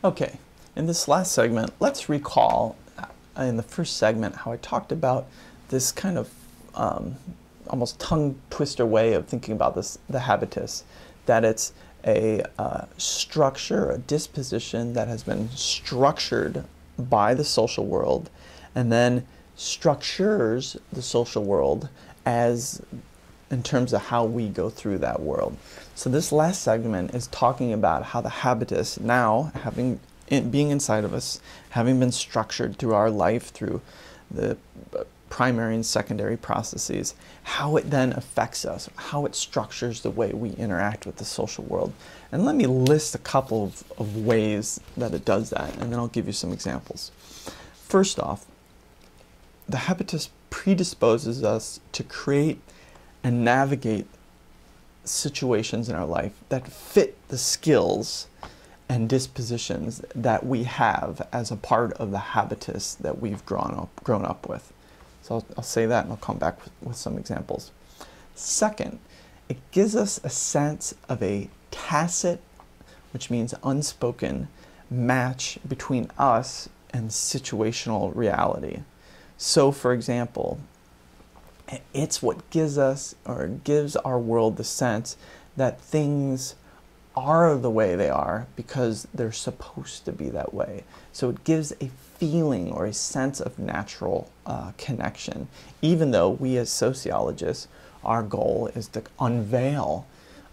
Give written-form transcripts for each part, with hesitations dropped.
Okay, in this last segment, let's recall in the first segment how I talked about this kind of almost tongue twister way of thinking about the habitus, that it's a structure, a disposition that has been structured by the social world and then structures the social world as in terms of how we go through that world. So this last segment is talking about how the habitus, now being inside of us, having been structured through our life, through the primary and secondary processes, how it then affects us, how it structures the way we interact with the social world. And let me list a couple of ways that it does that, and then I'll give you some examples. First off, the habitus predisposes us to create and navigate situations in our life that fit the skills and dispositions that we have as a part of the habitus that we've grown up with. So I'll say that and I'll come back with some examples. Second, it gives us a sense of a tacit, which means unspoken, match between us and situational reality. So for example, it's what gives us, or gives our world, the sense that things are the way they are because they're supposed to be that way. So it gives a feeling or a sense of natural connection, even though we as sociologists, our goal is to unveil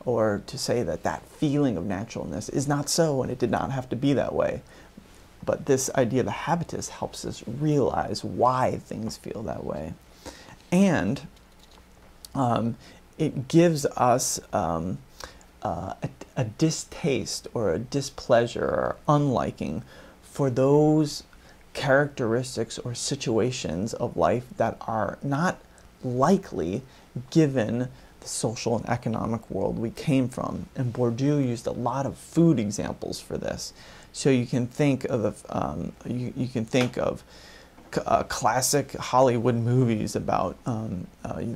or to say that that feeling of naturalness is not so and it did not have to be that way. But this idea of the habitus helps us realize why things feel that way. And it gives us a distaste or a displeasure or unliking for those characteristics or situations of life that are not likely given the social and economic world we came from. And Bourdieu used a lot of food examples for this. So you can think of classic Hollywood movies about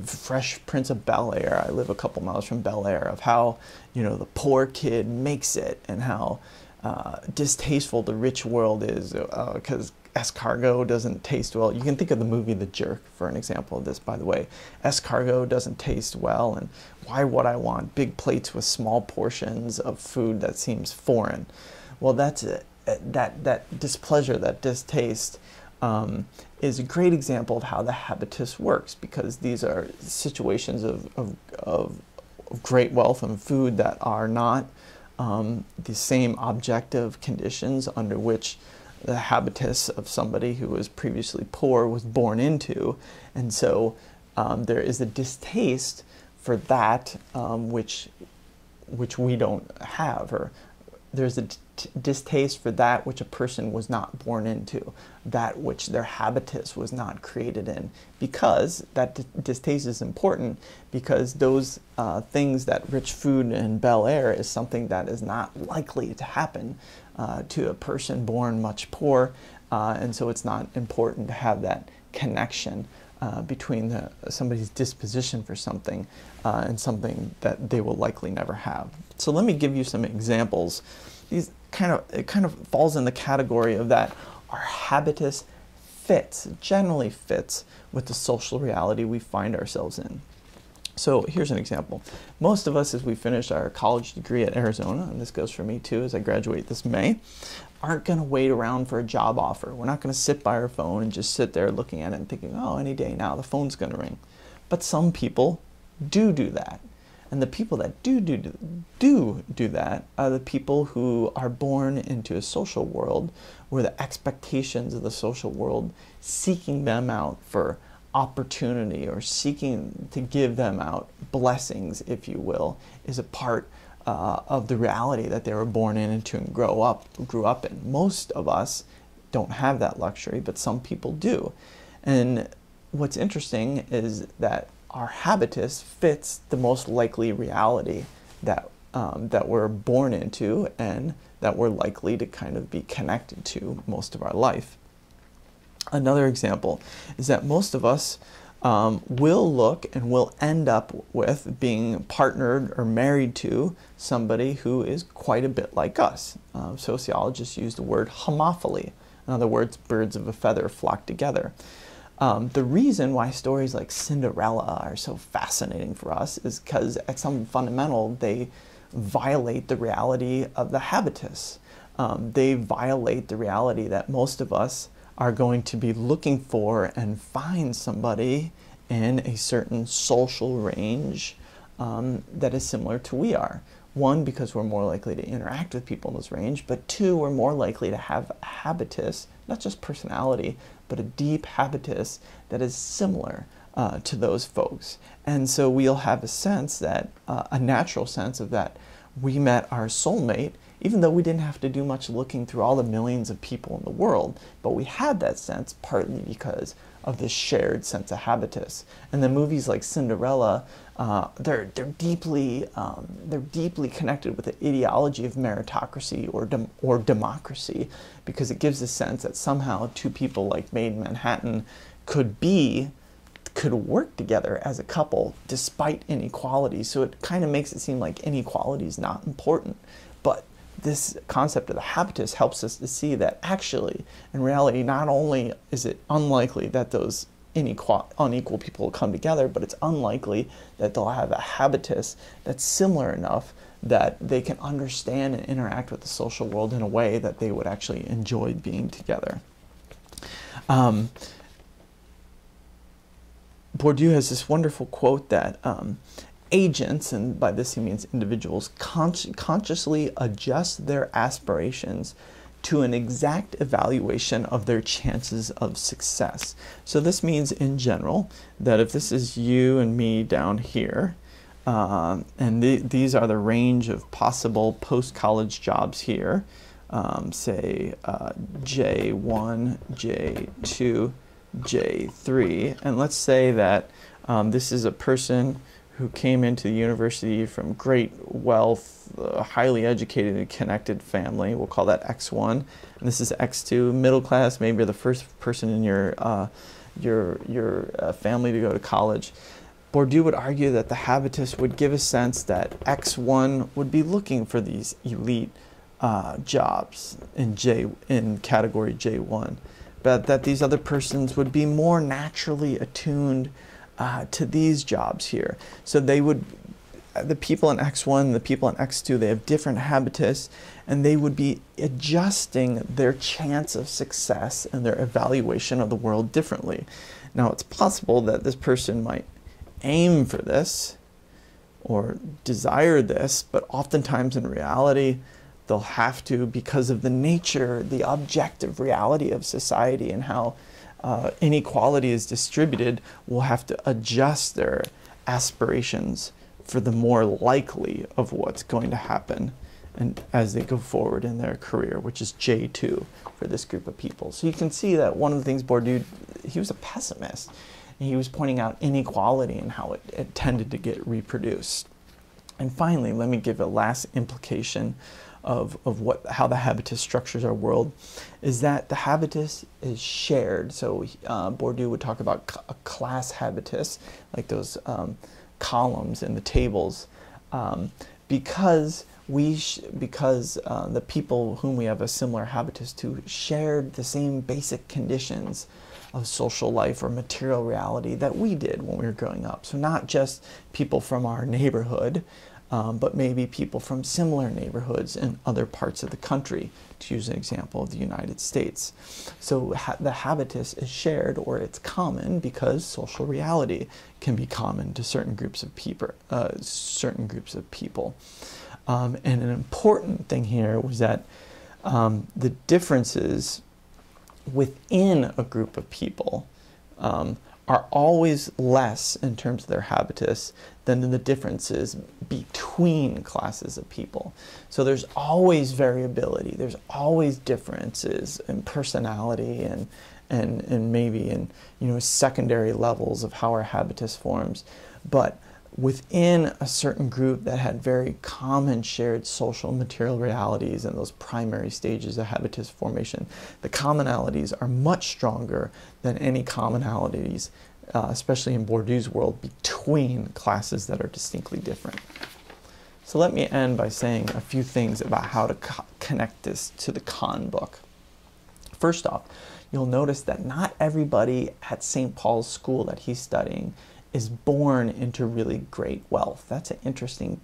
Fresh Prince of Bel-Air. I live a couple miles from Bel-Air, of how, you know, the poor kid makes it and how distasteful the rich world is because escargot doesn't taste well. You can think of the movie The Jerk for an example of this, by the way. Escargot doesn't taste well, and why would I want big plates with small portions of food that seems foreign? Well, that's it. That displeasure, that distaste, is a great example of how the habitus works, because these are situations of great wealth and food that are not the same objective conditions under which the habitus of somebody who was previously poor was born into. And so there is a distaste for that which we don't have, or there's a distaste for that which a person was not born into, that which their habitus was not created in, because that distaste is important, because those things, that rich food and Bel-Air, is something that is not likely to happen to a person born much poor, and so it's not important to have that connection between somebody's disposition for something and something that they will likely never have. So let me give you some examples. It kind of falls in the category of that our habitus generally fits with the social reality we find ourselves in. So here's an example. Most of us, as we finish our college degree at Arizona, and this goes for me too as I graduate this May, aren't going to wait around for a job offer. We're not going to sit by our phone and just sit there looking at it and thinking, oh, any day now the phone's going to ring. But some people do that. And the people that do that are the people who are born into a social world where the expectations of the social world seeking them out for opportunity, or seeking to give them out blessings, if you will, is a part of the reality that they were born into and grew up in. Most of us don't have that luxury, but some people do. And what's interesting is that our habitus fits the most likely reality that we're born into and that we're likely to kind of be connected to most of our life. Another example is that most of us will look and will end up with being partnered or married to somebody who is quite a bit like us. Sociologists use the word homophily. In other words, birds of a feather flock together. The reason why stories like Cinderella are so fascinating for us is because at some fundamental they violate the reality of the habitus. They violate the reality that most of us are going to be looking for and find somebody in a certain social range that is similar to we are. One, because we're more likely to interact with people in this range, but two, we're more likely to have a habitus, not just personality, but a deep habitus that is similar to those folks. And so we'll have a sense that, a natural sense of that we met our soulmate, even though we didn't have to do much looking through all the millions of people in the world, but we had that sense partly because of this shared sense of habitus. And the movies like Cinderella, they're deeply connected with the ideology of meritocracy or democracy, because it gives a sense that somehow two people like Maid in Manhattan could work together as a couple despite inequality. So it kind of makes it seem like inequality is not important. But this concept of the habitus helps us to see that actually, in reality, not only is it unlikely that those unequal people will come together, but it's unlikely that they'll have a habitus that's similar enough that they can understand and interact with the social world in a way that they would actually enjoy being together. Bourdieu has this wonderful quote that agents, and by this he means individuals, consciously adjust their aspirations to an exact evaluation of their chances of success. So this means in general that if this is you and me down here, and these are the range of possible post-college jobs here, say J1, J2, J3, and let's say that this is a person who came into the university from great wealth, highly educated and connected family. We'll call that X1, and this is X2, middle class. Maybe you're the first person in your family to go to college. Bourdieu would argue that the habitus would give a sense that X1 would be looking for these elite jobs in category J1, but that these other persons would be more naturally attuned to these jobs here. So they would, the people in X1, the people in X2, they have different habitus, and they would be adjusting their chance of success and their evaluation of the world differently. Now, it's possible that this person might aim for this or desire this, but oftentimes in reality, they'll have to, because of the nature, the objective reality of society and how inequality is distributed, will have to adjust their aspirations for the more likely of what's going to happen and as they go forward in their career, which is J2 for this group of people. So you can see that one of the things Bourdieu, he was a pessimist, and he was pointing out inequality and how it tended to get reproduced. And finally, let me give a last implication of how the habitus structures our world, is that the habitus is shared. So Bourdieu would talk about a class habitus, like those columns in the tables, because the people whom we have a similar habitus to shared the same basic conditions of social life or material reality that we did when we were growing up. So not just people from our neighborhood, but maybe people from similar neighborhoods in other parts of the country, to use an example of the United States. So the habitus is shared, or it's common, because social reality can be common to certain groups of people. And an important thing here was that the differences within a group of people are always less in terms of their habitus than the differences between classes of people. So there's always variability, there's always differences in personality and maybe in secondary levels of how our habitus forms. But within a certain group that had very common shared social and material realities and those primary stages of habitus formation, the commonalities are much stronger than any commonalities especially in Bourdieu's world, between classes that are distinctly different. So let me end by saying a few things about how to connect this to the Kahn book. First off, you'll notice that not everybody at St. Paul's school that he's studying is born into really great wealth. That's an interesting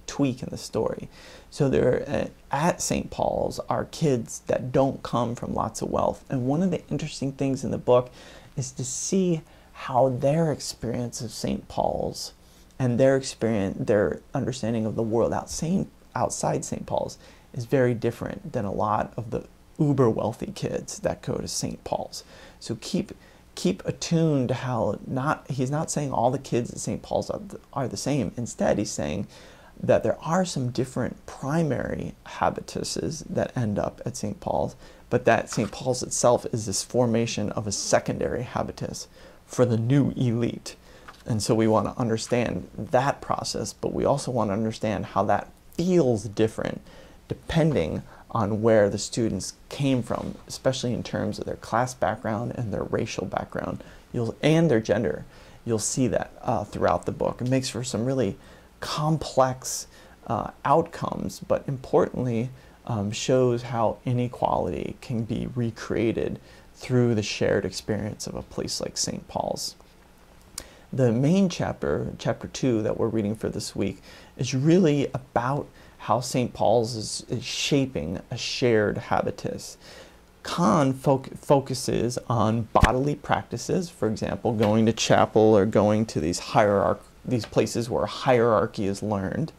tweak in the story. So there, at St. Paul's are kids that don't come from lots of wealth. And one of the interesting things in the book is to see how their experience of St. Paul's and their understanding of the world outside St. Paul's is very different than a lot of the uber wealthy kids that go to St. Paul's. So keep attuned to how he's not saying all the kids at St. Paul's are the same. Instead, he's saying that there are some different primary habituses that end up at St. Paul's, but that St. Paul's itself is this formation of a secondary habitus for the new elite. And so we want to understand that process, but we also want to understand how that feels different depending on where the students came from, especially in terms of their class background and their racial background, and their gender. You'll see that throughout the book. It makes for some really complex outcomes, but importantly, shows how inequality can be recreated through the shared experience of a place like St. Paul's. The main chapter, chapter 2, that we're reading for this week, is really about how St. Paul's is shaping a shared habitus. Kahn focuses on bodily practices, for example, going to chapel or going to these places where hierarchy is learned.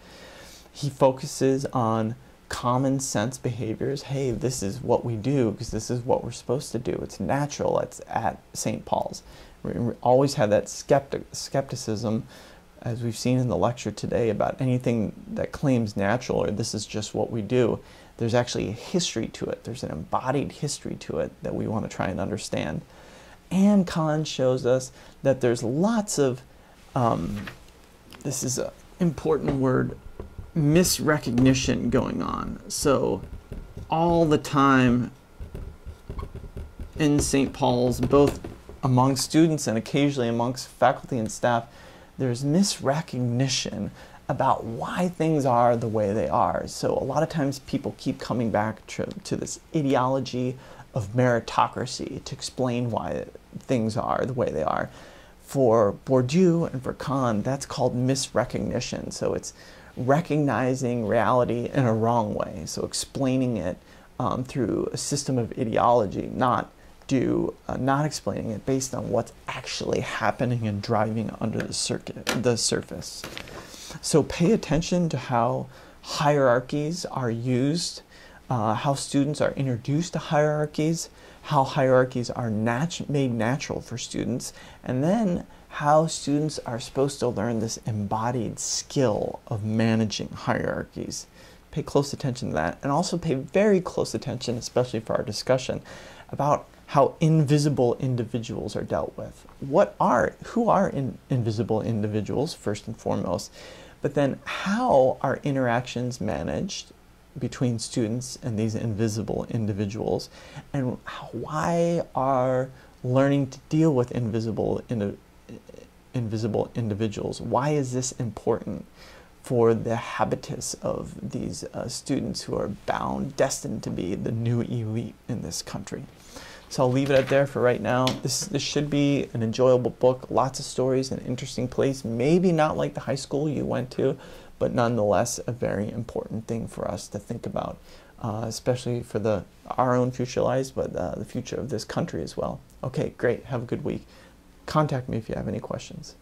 He focuses on common sense behaviors. Hey, this is what we do because this is what we're supposed to do. It's natural. It's at St. Paul's. We always have that skepticism, as we've seen in the lecture today, about anything that claims natural or this is just what we do. There's actually a history to it. There's an embodied history to it that we want to try and understand. And Kahn shows us that there's lots of, this is an important word, misrecognition going on. So all the time in St. Paul's, both among students and occasionally amongst faculty and staff, there's misrecognition about why things are the way they are. So a lot of times people keep coming back to this ideology of meritocracy to explain why things are the way they are. For Bourdieu and for Kahn, that's called misrecognition. So it's recognizing reality in a wrong way. So explaining it through a system of ideology, not explaining it based on what's actually happening and driving under the surface. So pay attention to how hierarchies are used, how students are introduced to hierarchies, how hierarchies are made natural for students, and then how students are supposed to learn this embodied skill of managing hierarchies. Pay close attention to that, and also pay very close attention, especially for our discussion, about how invisible individuals are dealt with. Who are invisible individuals, first and foremost, but then how are interactions managed between students and these invisible individuals, and why are learning to deal with invisible individuals, why is this important for the habitus of these students who are destined to be the new elite in this country. So I'll leave it at there for right now. This should be an enjoyable book, lots of stories, an interesting place, maybe not like the high school you went to, but nonetheless a very important thing for us to think about, especially for our own future lives, but the future of this country as well. Okay, great. Have a good week. Contact me if you have any questions.